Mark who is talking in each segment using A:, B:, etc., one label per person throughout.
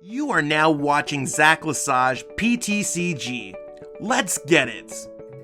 A: You are now watching Zach Lesage PTCG. Let's get it.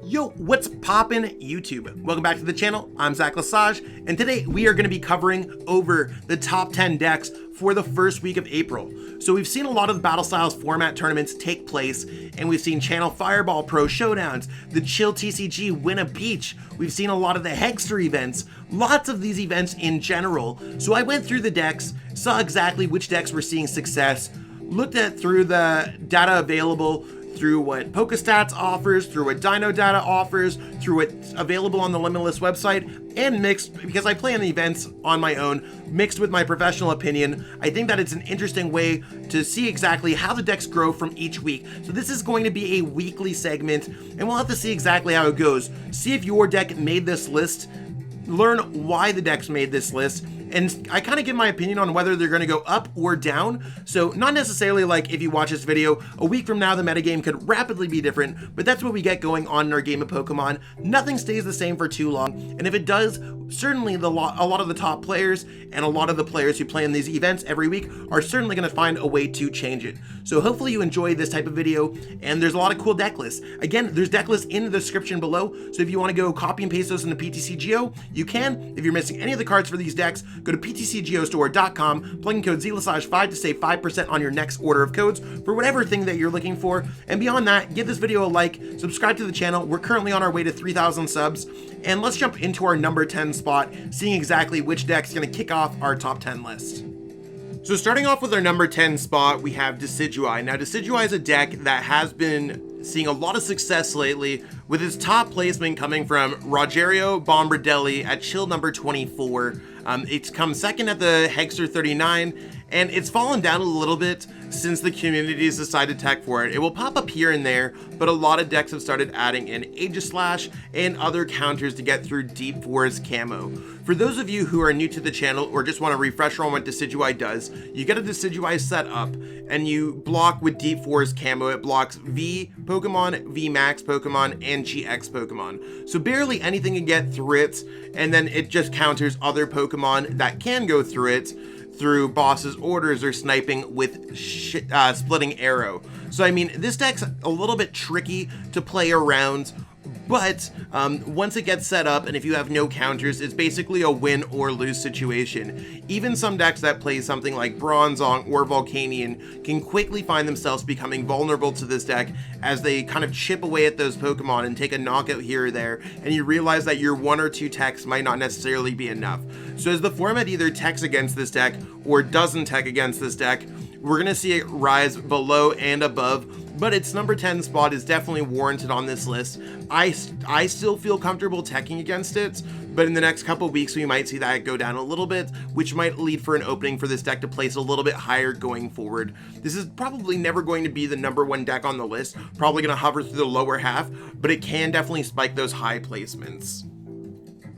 A: Yo, what's poppin' YouTube? Welcome back to the channel. I'm Zach Lesage, and today we are going to be covering over the top 10 decks for the first week of April. So we've seen a lot of the Battle Styles format tournaments take place, and we've seen Channel Fireball Pro Showdowns, the Chill TCG Win a Beach. We've seen a lot of the Hexter events, lots of these events in general. So I went through the decks, saw exactly which decks were seeing success, looked at through the data available, through what PokeStats offers, through what Dino Data offers, through what's available on the Limitless website, and mixed, because I play in the events on my own, mixed with my professional opinion. I think that it's an interesting way to see exactly how the decks grow from each week. So this is going to be a weekly segment, and we'll have to see exactly how it goes. See if your deck made this list, learn why the decks made this list, and I kind of give my opinion on whether they're going to go up or down. So not necessarily like if you watch this video, a week from now the metagame could rapidly be different, but that's what we get going on in our game of Pokemon. Nothing stays the same for too long, and if it does, certainly a lot of the top players and a lot of the players who play in these events every week are certainly going to find a way to change it. So hopefully you enjoy this type of video, and there's a lot of cool deck lists. Again, there's deck lists in the description below, so if you want to go copy and paste those into PTCGO, you can. If you're missing any of the cards for these decks, go to PTCGOstore.com, plug in code ZLesage5 to save 5% on your next order of codes for whatever thing that you're looking for. And beyond that, give this video a like, subscribe to the channel. We're currently on our way to 3,000 subs, and let's jump into our number 10 spot, seeing exactly which deck's going to kick off our top 10 list. So starting off with our number 10 spot, we have Decidueye. Now Decidueye is a deck that has been seeing a lot of success lately, with its top placement coming from Rogerio Bombardelli at Chill number 24. It's come second at the Hexter 39, and it's fallen down a little bit since the community's decided to tech for it. It will pop up here and there, but a lot of decks have started adding in Aegislash and other counters to get through Deep Forest Camo. For those of you who are new to the channel or just want a refresher on what Decidueye does, you get a Decidueye set up and you block with Deep Forest Camo. It blocks V Pokemon, V Max Pokemon, and GX Pokemon. So barely anything can get through it, and then it just counters other Pokemon that can go through it through boss's orders or sniping with Splitting Arrow. So I mean, this deck's a little bit tricky to play around, but once it gets set up and if you have no counters, it's basically a win or lose situation. Even some decks that play something like Bronzong or Volcanion can quickly find themselves becoming vulnerable to this deck as they kind of chip away at those Pokemon and take a knockout here or there, and you realize that your one or two techs might not necessarily be enough. So as the format either techs against this deck or doesn't tech against this deck, we're gonna see it rise below and above, but its number 10 spot is definitely warranted on this list. I still feel comfortable teching against it, but in the next couple weeks we might see that go down a little bit, which might lead for an opening for this deck to place a little bit higher going forward. This is probably never going to be the number 1 deck on the list, probably going to hover through the lower half, but it can definitely spike those high placements.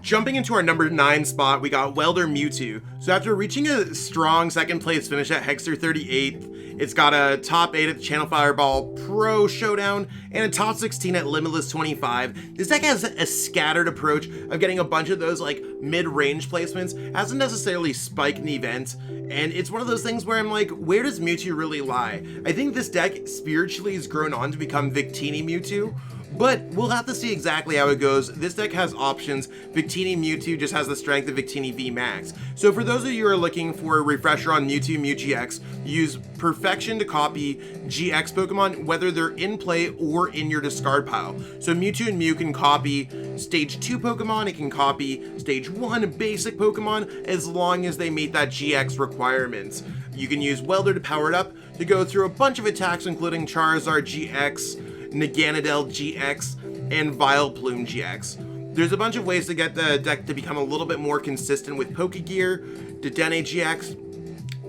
A: Jumping into our number 9 spot, we got Welder Mewtwo. So after reaching a strong second place finish at Hexter 38th, it's got a top 8 at the Channel Fireball Pro Showdown and a top 16 at Limitless 25. This deck has a scattered approach of getting a bunch of those like mid-range placements, hasn't necessarily spiked an event, and it's one of those things where I'm like, where does Mewtwo really lie? I think this deck spiritually has grown on to become Victini Mewtwo, but we'll have to see exactly how it goes. This deck has options. Victini Mewtwo just has the strength of Victini V Max. So for those of you who are looking for a refresher on Mewtwo, Mew GX, use Perfection to copy GX Pokemon, whether they're in play or in your discard pile. So Mewtwo and Mew can copy Stage 2 Pokemon, it can copy Stage 1 basic Pokemon, as long as they meet that GX requirements. You can use Welder to power it up to go through a bunch of attacks, including Charizard GX, Naganadel GX, and Vileplume GX. There's a bunch of ways to get the deck to become a little bit more consistent with Pokegear, Dedenne GX,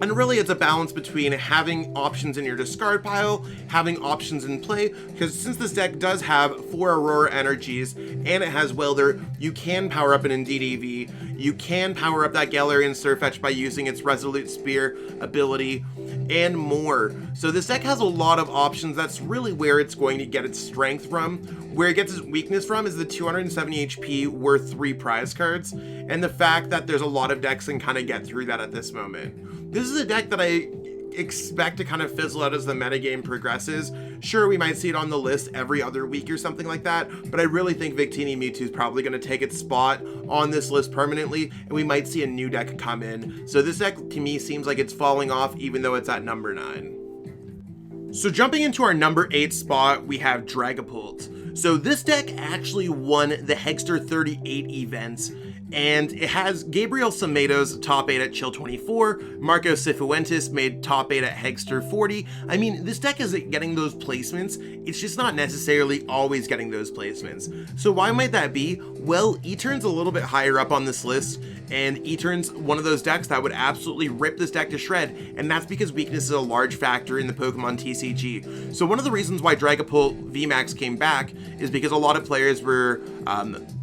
A: and really it's a balance between having options in your discard pile, having options in play, because since this deck does have 4 Aurora energies and it has Welder, you can power up an Indeedee V, you can power up that Galarian Surfetch by using its Resolute Spear ability, and more. So this deck has a lot of options. That's really where it's going to get its strength from. Where it gets its weakness from is the 270 HP worth 3 prize cards, and the fact that there's a lot of decks that can kind of get through that at this moment. This is a deck that I expect to kind of fizzle out as the metagame progresses. Sure, we might see it on the list every other week or something like that, but I really think Victini Mewtwo is probably going to take its spot on this list permanently, and we might see a new deck come in. So this deck to me seems like it's falling off even though it's at number 9. So jumping into our number 8 spot, we have Dragapult. So this deck actually won the Hexter 38 events, and it has Gabriel Samato's top 8 at Chill 24, Marco Cifuentes made top 8 at Hexter 40. I mean, this deck is getting those placements, it's just not necessarily always getting those placements. So why might that be? Well, Etern's a little bit higher up on this list, and Etern's one of those decks that would absolutely rip this deck to shred, and that's because weakness is a large factor in the Pokemon TCG. So one of the reasons why Dragapult VMAX came back is because a lot of players were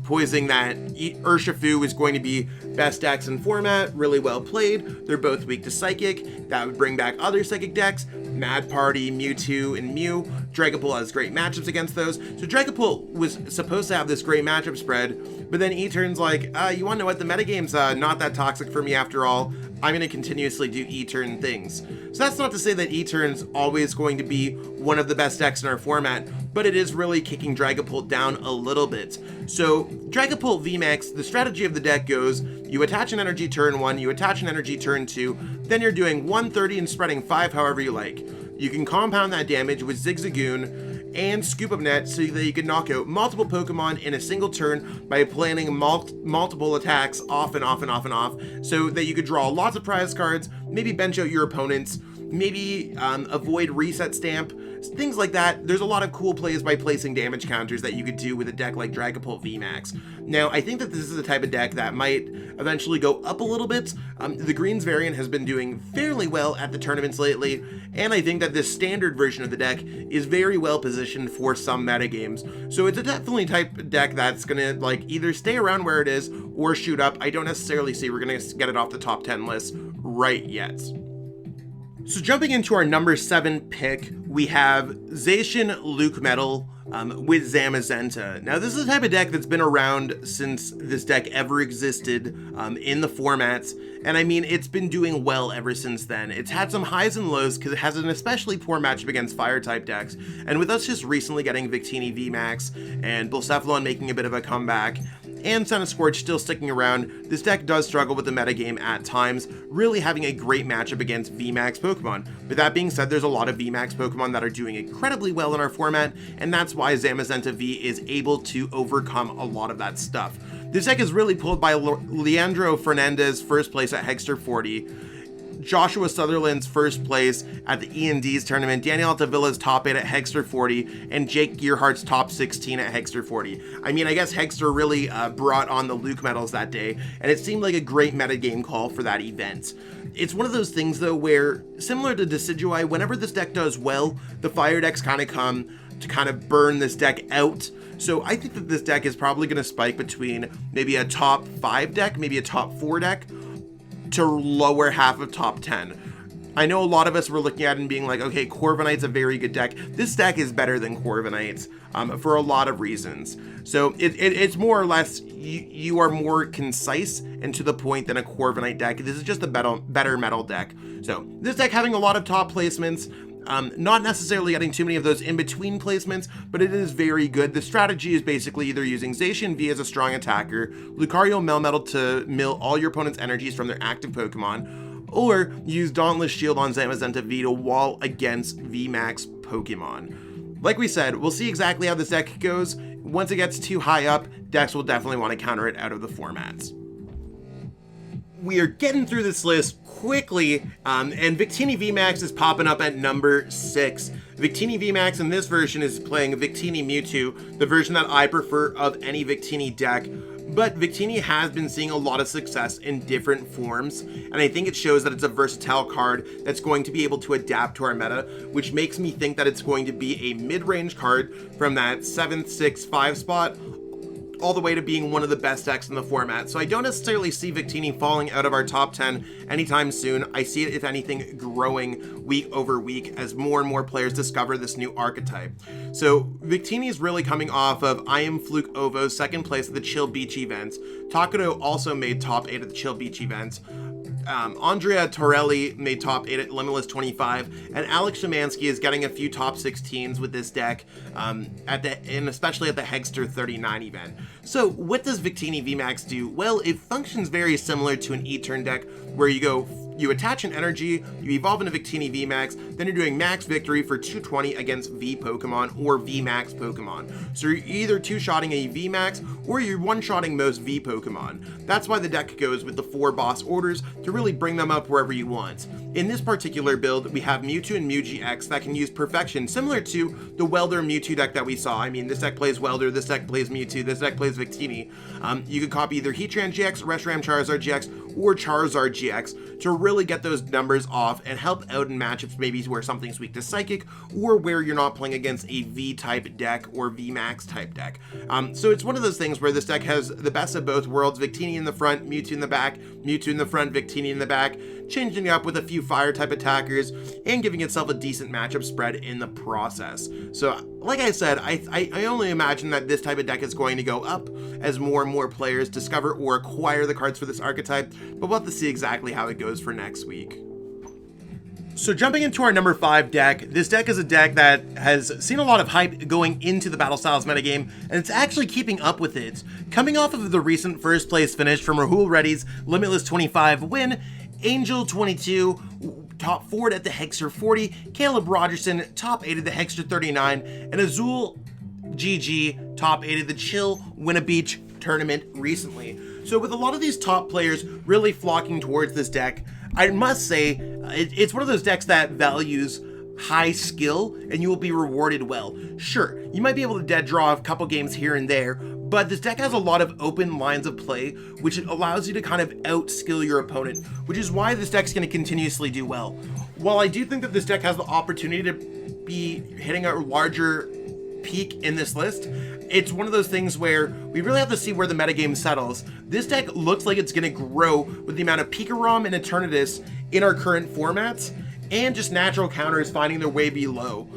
A: poising that Urshifu is going to be best decks in format, really well played. They're both weak to Psychic. That would bring back other Psychic decks, Mad Party, Mewtwo, and Mew. Dragapult has great matchups against those. So Dragapult was supposed to have this great matchup spread, but then Etern's like, you want to know what? The metagame's not that toxic for me after all. I'm going to continuously do Etern things. So that's not to say that Etern's always going to be one of the best decks in our format, but it is really kicking Dragapult down a little bit. So Dragapult VMAX, the strategy of the deck goes, you attach an energy turn 1, you attach an energy turn 2, then you're doing 130 and spreading 5 however you like. You can compound that damage with Zigzagoon and Scoop Up Net so that you can knock out multiple Pokemon in a single turn by planning multiple attacks off and off and off and off, so that you could draw lots of prize cards, maybe bench out your opponents, maybe avoid reset stamp, things like that. There's a lot of cool plays by placing damage counters that you could do with a deck like Dragapult VMAX. Now, I think that this is the type of deck that might eventually go up a little bit. The Greens variant has been doing fairly well at the tournaments lately, and I think that this standard version of the deck is very well positioned for some metagames. So it's a definitely type of deck that's gonna like either stay around where it is or shoot up. I don't necessarily see we're gonna get it off the top 10 list right yet. So jumping into our number 7 pick, we have Zacian LucMetal with Zamazenta. Now this is a type of deck that's been around since this deck ever existed in the formats, and I mean it's been doing well ever since then. It's had some highs and lows because it has an especially poor matchup against fire type decks, and with us just recently getting Victini VMAX and Blacephalon making a bit of a comeback, and Sun and Scorch still sticking around, this deck does struggle with the metagame at times, really having a great matchup against VMAX Pokemon. With that being said, there's a lot of VMAX Pokemon that are doing incredibly well in our format, and that's why Zamazenta V is able to overcome a lot of that stuff. This deck is really pulled by Leandro Fernandez, first place at Hexter 40, Joshua Sutherland's first place at the E&D's tournament, Daniel Altavilla's top 8 at Hexter 40, and Jake Gearhart's top 16 at Hexter 40. I mean, I guess Hexter really brought on the LucMetals that day, and it seemed like a great metagame call for that event. It's one of those things, though, where, similar to Decidueye, whenever this deck does well, the fire decks kind of come to kind of burn this deck out. So I think that this deck is probably going to spike between maybe a top 5 deck, maybe a top 4 deck, to lower half of top 10. I know a lot of us were looking at it and being like, okay, Corviknight's a very good deck. This deck is better than Corviknight for a lot of reasons. So it's more or less, you are more concise and to the point than a Corviknight deck. This is just a better metal deck. So this deck having a lot of top placements, not necessarily getting too many of those in-between placements, but it is very good. The strategy is basically either using Zacian V as a strong attacker, Lucario Melmetal to mill all your opponent's energies from their active Pokemon, or use Dauntless Shield on Zamazenta V to wall against VMAX Pokemon. Like we said, we'll see exactly how this deck goes. Once it gets too high up, decks will definitely want to counter it out of the formats. We are getting through this list quickly, and Victini VMAX is popping up at number 6. Victini VMAX in this version is playing Victini Mewtwo, the version that I prefer of any Victini deck. But Victini has been seeing a lot of success in different forms, and I think it shows that it's a versatile card that's going to be able to adapt to our meta, which makes me think that it's going to be a mid-range card from that 7th, 6th, 5 spot, all the way to being one of the best decks in the format. So I don't necessarily see Victini falling out of our top 10 anytime soon. I see it, if anything, growing week over week as more and more players discover this new archetype. So Victini is really coming off of I Am Fluke Ovo's second place at the Chill Beach event. Takuto also made top 8 at the Chill Beach event. Andrea Torelli made top 8 at Limitless 25, and Alex Szymanski is getting a few top 16s with this deck, and especially at the Hegster 39 event. So what does Victini VMAX do? Well, it functions very similar to an E-turn deck, where you attach an energy, you evolve into Victini VMAX, then you're doing max victory for 220 against V Pokemon or VMAX Pokemon. So you're either two-shotting a VMAX or you're one-shotting most V Pokemon. That's why the deck goes with the 4 boss orders to really bring them up wherever you want. In this particular build, we have Mewtwo and MewGX that can use Perfection, similar to the Welder Mewtwo deck that we saw. I mean, this deck plays Welder, this deck plays Mewtwo, this deck plays Victini. You could copy either Heatran GX, Reshiram Charizard GX, or Charizard GX to really get those numbers off and help out in matchups maybe where something's weak to Psychic or where you're not playing against a V-type deck or VMAX type deck. So it's one of those things where this deck has the best of both worlds, Victini in the front, Mewtwo in the back, Mewtwo in the front, Victini in the back, changing it up with a few fire type attackers and giving itself a decent matchup spread in the process. So like I said, I only imagine that this type of deck is going to go up as more and more players discover or acquire the cards for this archetype, but we'll have to see exactly how it goes for next week. So jumping into our number 5 deck, this deck is a deck that has seen a lot of hype going into the Battle Styles metagame, and it's actually keeping up with it. Coming off of the recent first place finish from Rahul Reddy's Limitless 25 win, Angel 22 top 4 at the Hegster 40, Caleb Rogerson top 8 at the Hegster 39, and Azul GG top 8 at the Chill Winna Beach tournament recently. So with a lot of these top players really flocking towards this deck, I must say it's one of those decks that values high skill and you will be rewarded well. Sure, you might be able to dead draw a couple games here and there, but this deck has a lot of open lines of play, which allows you to kind of out-skill your opponent, which is why this deck's going to continuously do well. While I do think that this deck has the opportunity to be hitting a larger peak in this list, it's one of those things where we really have to see where the metagame settles. This deck looks like it's going to grow with the amount of PikaRom and Eternatus in our current formats, and just natural counters finding their way below.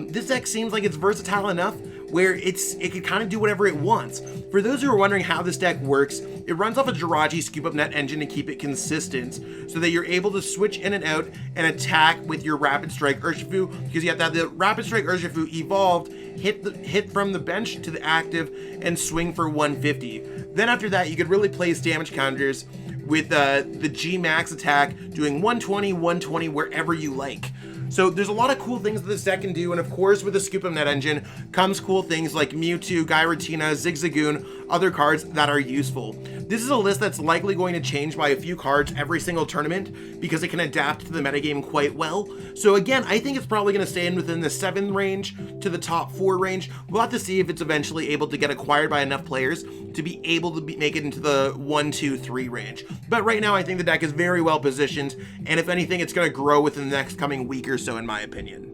A: This deck seems like it's versatile enough where it can kind of do whatever it wants. For those who are wondering how this deck works, it runs off a Jirachi Scoop Up Net engine to keep it consistent so that you're able to switch in and out and attack with your Rapid Strike Urshifu, because you have to have the Rapid Strike Urshifu evolved, hit from the bench to the active, and swing for 150. Then after that, you could really place damage counters with the G Max attack doing 120, 120 wherever you like. So there's a lot of cool things that this deck can do, and of course with the Scoop Up Net engine comes cool things like Mewtwo, Giratina, Zigzagoon, other cards that are useful. This is a list that's likely going to change by a few cards every single tournament because it can adapt to the metagame quite well. So again, I think it's probably going to stay in within the 7 range to the top 4 range. We'll have to see if it's eventually able to get acquired by enough players to be able to make it into the 1, 2, 3 range. But right now I think the deck is very well positioned, and if anything, it's going to grow within the next coming week or so in my opinion.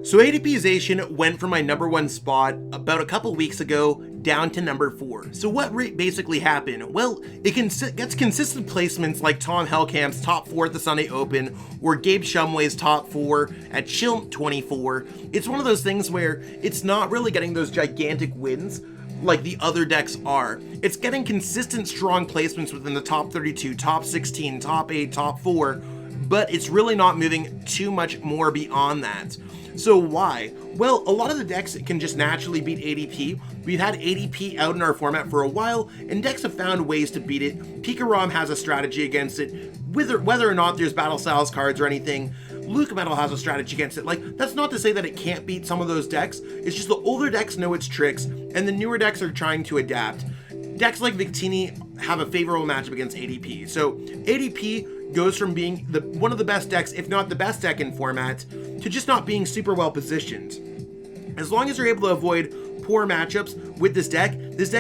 A: So ADPzation went from my number 1 spot about a couple weeks ago down to number 4. So what basically happened? Well, it gets consistent placements like Tom Hellcamp's top 4 at the Sunday Open or Gabe Shumway's top 4 at Chill 24. It's one of those things where it's not really getting those gigantic wins like the other decks are. It's getting consistent strong placements within the top 32, top 16, top 8, top 4, but it's really not moving too much more beyond that. So why? Well, a lot of the decks can just naturally beat ADP. We've had ADP out in our format for a while, and decks have found ways to beat it. PikaRom has a strategy against it, whether or not there's Battle Styles cards or anything. LucMetal has a strategy against it. Like, that's not to say that it can't beat some of those decks. It's just the older decks know its tricks, and the newer decks are trying to adapt. Decks like Victini have a favorable matchup against ADP. So ADP goes from being one of the best decks, if not the best deck in format, to just not being super well positioned. As long as you're able to avoid poor matchups with this deck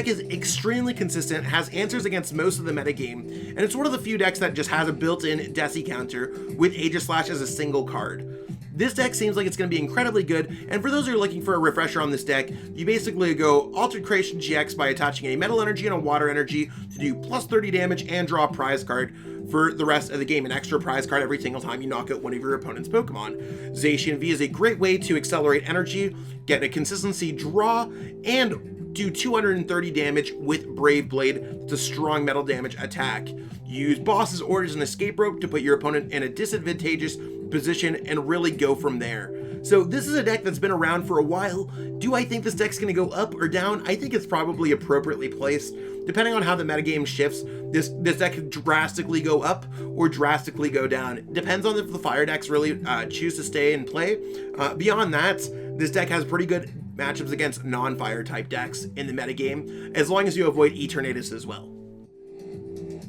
A: is extremely consistent, has answers against most of the metagame, and it's one of the few decks that just has a built-in Deci counter with Aegislash as a single card. This deck seems like it's going to be incredibly good, and for those who are looking for a refresher on this deck, you basically go Altered Creation GX by attaching a Metal Energy and a Water Energy to do plus 30 damage and draw a prize card for the rest of the game, an extra prize card every single time you knock out one of your opponent's Pokemon. Zacian V is a great way to accelerate energy, get a consistency draw, and do 230 damage with Brave Blade. It's a strong metal damage attack. Use Boss's Orders and Escape Rope to put your opponent in a disadvantageous position and really go from there. So this is a deck that's been around for a while. Do I think this deck's going to go up or down? I think it's probably appropriately placed. Depending on how the metagame shifts, this deck could drastically go up or drastically go down. It depends on if the fire decks really choose to stay and play. Beyond that, this deck has pretty good matchups against non-fire type decks in the metagame, as long as you avoid Eternatus as well.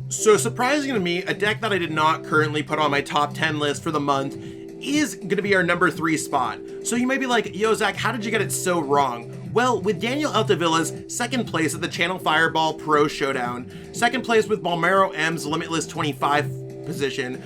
A: So surprising to me, a deck that I did not currently put on my top 10 list for the month is going to be our number 3 spot. So you may be like, yo Zach, how did you get it so wrong? Well, with Daniel Altavilla's second place at the Channel Fireball Pro Showdown, second place with Balmero M's Limitless 25 position,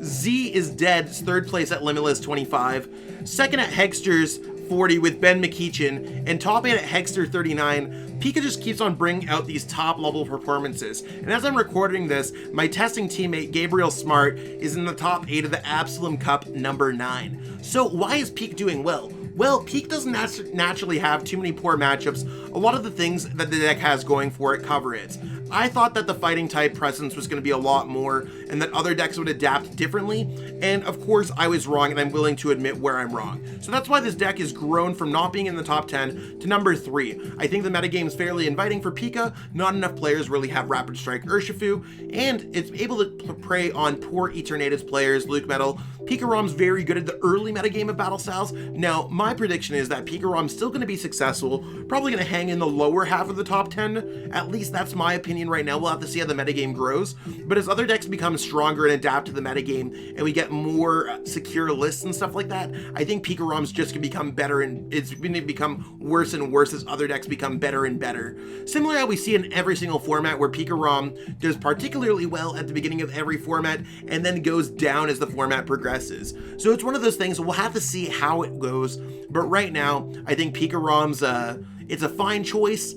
A: Z is Dead's third place at Limitless 25, second at Hexter's 40 with Ben McKeechin, and top 8 at Hexter 39, Pika just keeps on bringing out these top level performances. And as I'm recording this, my testing teammate Gabriel Smart is in the top 8 of the Absalom Cup number 9. So why is Pika doing well? Well, Peak doesn't naturally have too many poor matchups. A lot of the things that the deck has going for it cover it. I thought that the fighting type presence was going to be a lot more and that other decks would adapt differently. And of course I was wrong, and I'm willing to admit where I'm wrong. So that's why this deck has grown from not being in the top 10 to number 3. I think the metagame is fairly inviting for Pika. Not enough players really have Rapid Strike Urshifu, and it's able to prey on poor Eternatus players, LucMetal. PikaRom's very good at the early metagame of battle styles. Now, my prediction is that PikaRom's still going to be successful, probably going to hang in the lower half of the top 10. At least that's my opinion right now. We'll have to see how the metagame grows. But as other decks become stronger and adapt to the metagame, and we get more secure lists and stuff like that, I think PikaRom's just going to become better, and it's going to become worse and worse as other decks become better and better. Similar how we see in every single format, where PikaRom does particularly well at the beginning of every format and then goes down as the format progresses. So it's one of those things, we'll have to see how it goes. But right now, I think PikaRom's it's a fine choice.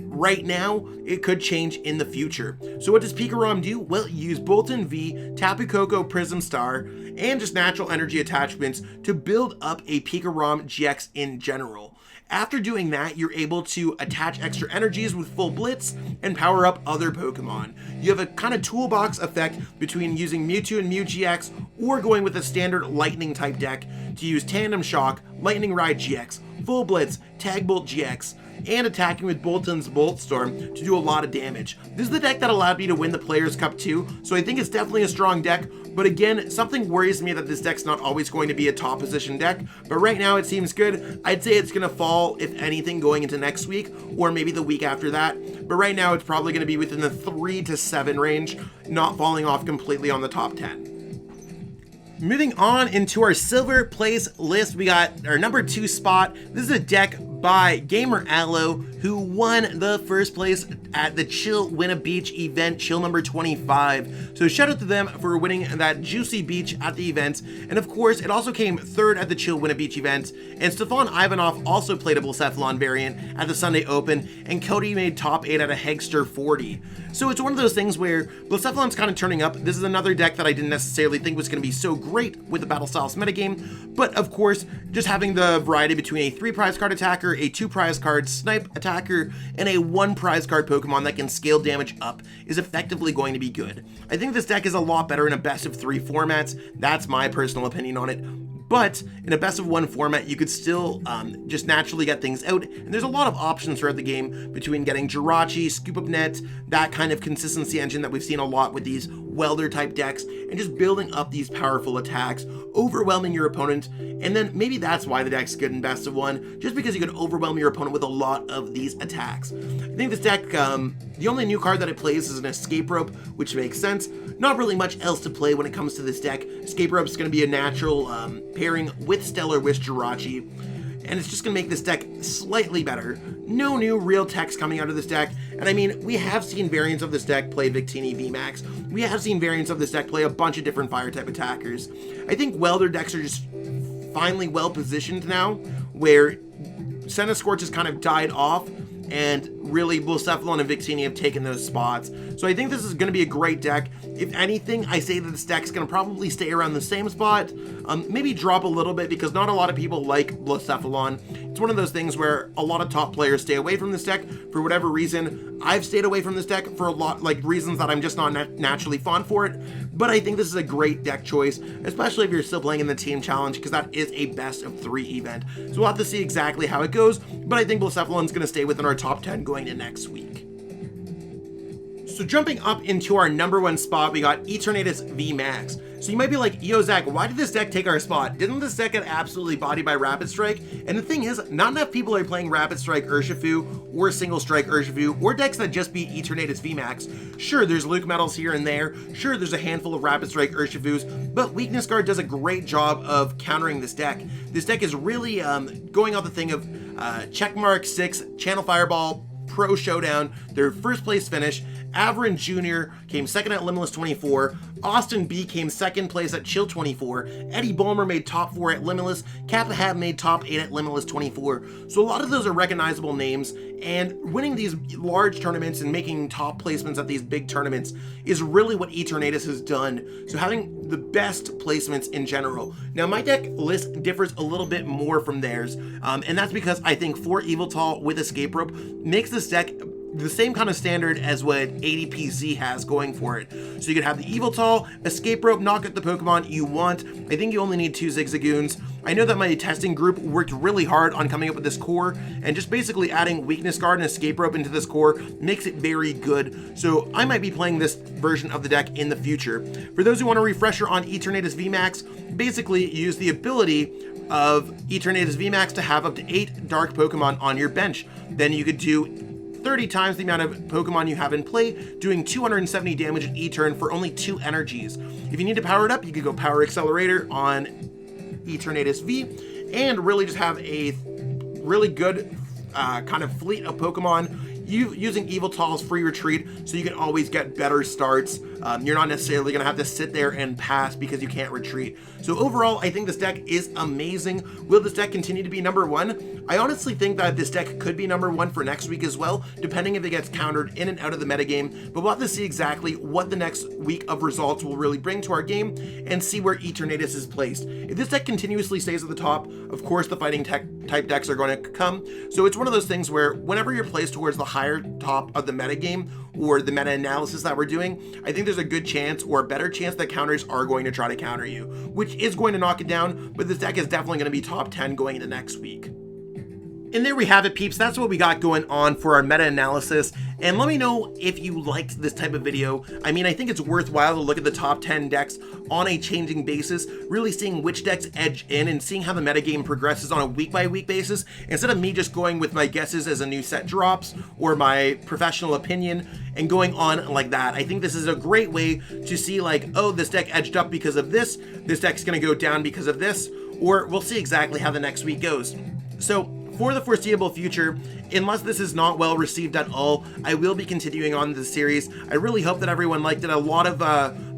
A: Right now, it could change in the future. So what does PikaRom do? Well, use Bolton V, Tapu Koko, Prism Star, and just natural energy attachments to build up a PikaRom GX in general. After doing that, you're able to attach extra energies with full blitz and power up other Pokemon. You have a kind of toolbox effect between using Mewtwo and Mew GX or going with a standard lightning type deck to use Tandem Shock, Lightning Ride GX, Full Blitz, Tag Bolt GX, and attacking with Bolton's Bolt Storm to do a lot of damage. This is the deck that allowed me to win the Players' Cup too, so I think it's definitely a strong deck. But again, something worries me that this deck's not always going to be a top position deck, but right now it seems good. I'd say it's going to fall, if anything, going into next week, or maybe the week after that. But right now it's probably going to be within the 3 to 7 range, not falling off completely on the top 10. Moving on into our silver place list, we got our number 2 spot. This is a deck by Gamer Allo, who won the first place at the Chill Winna Beach event, Chill number 25. So shout out to them for winning that juicy beach at the event. And of course, it also came 3rd at the Chill Winna Beach event. And Stefan Ivanov also played a Blacephalon variant at the Sunday Open, and Cody made top 8 at a Hegster 40. So it's one of those things where Blacephalon's kind of turning up. This is another deck that I didn't necessarily think was going to be so great with the Battle Styles metagame, but of course, just having the variety between a 3 prize card attacker, a 2 prize card snipe attacker, and a 1 prize card Pokemon that can scale damage up is effectively going to be good. I think this deck is a lot better in a best of 3 formats. That's my personal opinion on it. But in a best of 1 format, you could still just naturally get things out. And there's a lot of options throughout the game between getting Jirachi, Scoop Up Net, that kind of consistency engine that we've seen a lot with these welder type decks, and just building up these powerful attacks, overwhelming your opponent. And then maybe that's why the deck's good in best of 1, just because you could overwhelm your opponent with a lot of these attacks. I think this deck, the only new card that it plays is an Escape Rope, which makes sense. Not really much else to play when it comes to this deck. Escape Rope is going to be a natural pairing with Stellar Wish Jirachi, and it's just going to make this deck slightly better. No new real text coming out of this deck, and I mean, we have seen variants of this deck play Victini VMAX. We have seen variants of this deck play a bunch of different fire type attackers. I think welder decks are just finally well positioned now, where Senna Scorch has kind of died off, and really Blacephalon and Victini have taken those spots. So I think this is going to be a great deck. If anything, I say that this deck's going to probably stay around the same spot, maybe drop a little bit because not a lot of people like Blacephalon. It's one of those things where a lot of top players stay away from this deck for whatever reason. I've stayed away from this deck for a lot, like reasons that I'm just not naturally fond for it, but I think this is a great deck choice, especially if you're still playing in the team challenge, because that is a best of 3 event. So we'll have to see exactly how it goes, but I think Blacephalon's going to stay within our top 10 going to next week. So jumping up into our number 1 spot, we got Eternatus VMAX. So you might be like, yo Zach, why did this deck take our spot? Didn't this deck get absolutely bodied by Rapid Strike? And the thing is, not enough people are playing Rapid Strike Urshifu or Single Strike Urshifu or decks that just beat Eternatus VMAX. Sure, there's LucMetals here and there. Sure, there's a handful of Rapid Strike Urshifus, but Weakness Guard does a great job of countering this deck. This deck is really going off the thing of Checkmark 6, Channel Fireball, Pro Showdown, their first place finish. Averin Jr. came second at Limitless 24. Austin B came second place at Chill 24. Eddie Ballmer made top 4 at Limitless. Kappa Hab made top 8 at Limitless 24. So a lot of those are recognizable names, and winning these large tournaments and making top placements at these big tournaments is really what Eternatus has done. So having the best placements in general. Now my deck list differs a little bit more from theirs, and that's because I think 4 Yveltal with Escape Rope makes this deck the same kind of standard as what ADPZ has going for it. So you could have the Yveltal, Escape Rope, knock out the Pokemon you want. I think you only need 2 Zigzagoons. I know that my testing group worked really hard on coming up with this core, and just basically adding Weakness Guard and Escape Rope into this core makes it very good. So I might be playing this version of the deck in the future. For those who want a refresher on Eternatus VMAX, basically use the ability of Eternatus VMAX to have up to 8 Dark Pokemon on your bench. Then you could do 30 times the amount of Pokemon you have in play, doing 270 damage at E-turn for only 2 energies. If you need to power it up, you could go Power Accelerator on Eternatus V, and really just have a really good kind of fleet of Pokemon. Using Yveltal's free retreat, so you can always get better starts. You're not necessarily going to have to sit there and pass because you can't retreat. So overall, I think this deck is amazing. Will this deck continue to be number 1? I honestly think that this deck could be number 1 for next week as well, depending if it gets countered in and out of the metagame. But we'll have to see exactly what the next week of results will really bring to our game and see where Eternatus is placed. If this deck continuously stays at the top, of course the fighting type decks are going to come. So it's one of those things where whenever you're placed towards the higher top of the metagame or the meta analysis that we're doing, I think there's a good chance or a better chance that counters are going to try to counter you, which is going to knock it down, but this deck is definitely going to be top 10 going into next week. And there we have it, peeps. That's what we got going on for our meta analysis. And let me know if you liked this type of video. I mean, I think it's worthwhile to look at the top 10 decks on a changing basis, really seeing which decks edge in and seeing how the metagame progresses on a week-by-week basis, instead of me just going with my guesses as a new set drops or my professional opinion and going on like that. I think this is a great way to see like, oh, this deck edged up because of this deck's gonna go down because of this, or we'll see exactly how the next week goes. So for the foreseeable future, unless this is not well received at all, I will be continuing on this series. I really hope that everyone liked it. A lot of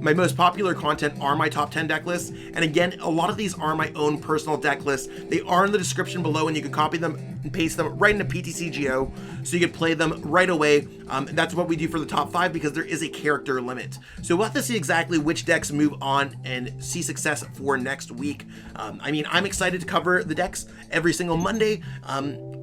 A: my most popular content are my top 10 deck lists, and again, a lot of these are my own personal deck lists. They are in the description below, and you can copy them and paste them right into PTCGO, so you can play them right away. That's what we do for the top 5 because there is a character limit. So we'll have to see exactly which decks move on and see success for next week. I mean, I'm excited to cover the decks every single Monday.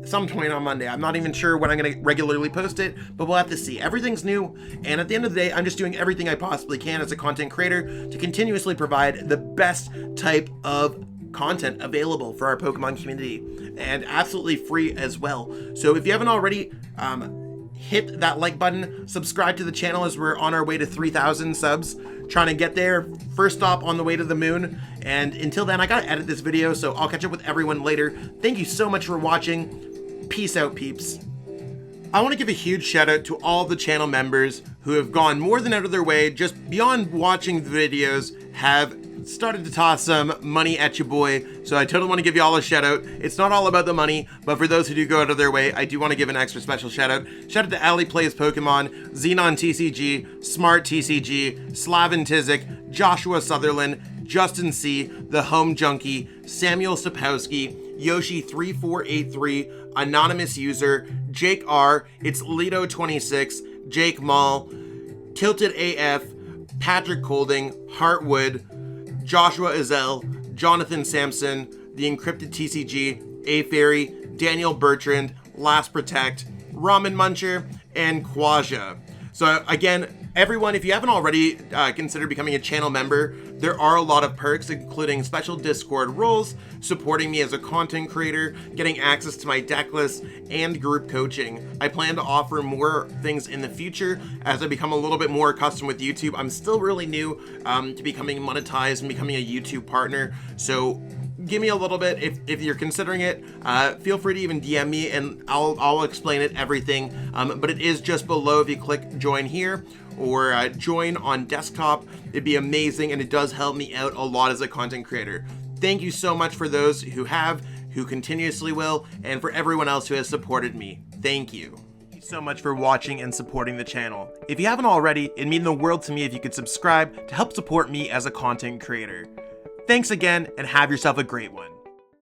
A: Some point on Monday. I'm not even sure when I'm going to regularly post it, but we'll have to see. Everything's new, and at the end of the day, I'm just doing everything I possibly can as a content creator to continuously provide the best type of content available for our Pokemon community, and absolutely free as well. So if you haven't already, hit that like button, subscribe to the channel as we're on our way to 3,000 subs, trying to get there, first stop on the way to the moon. And until then, I gotta edit this video, so I'll catch up with everyone later. Thank you so much for watching. Peace out, peeps. I want to give a huge shout out to all the channel members who have gone more than out of their way, just beyond watching the videos, have started to toss some money at your boy. So I totally want to give you all a shout out. It's not all about the money, but for those who do go out of their way, I do want to give an extra special shout out. Shout out to Ali Plays Pokemon, Xenon TCG, Smart TCG, Slavin Tizik, Joshua Sutherland, Justin C, The Home Junkie, Samuel Sapowski, Yoshi3483, Anonymous User, Jake R, It's Lido26, Jake Mall, Tilted AF, Patrick Colding, Heartwood, Joshua Azell, Jonathan Sampson, The Encrypted TCG, A Fairy, Daniel Bertrand, Last Protect, Ramen Muncher, and Quaja. So again, everyone, if you haven't already considered becoming a channel member, there are a lot of perks, including special Discord roles, supporting me as a content creator, getting access to my deck list, and group coaching. I plan to offer more things in the future as I become a little bit more accustomed with YouTube. I'm still really new to becoming monetized and becoming a YouTube partner, so give me a little bit. If you're considering it, feel free to even DM me and I'll explain it, everything. But it is just below if you click join here or join on desktop. It'd be amazing, and it does help me out a lot as a content creator. Thank you so much for those who have, who continuously will, and for everyone else who has supported me. Thank you. Thank you so much for watching and supporting the channel. If you haven't already, it'd mean the world to me if you could subscribe to help support me as a content creator. Thanks again, and have yourself a great one.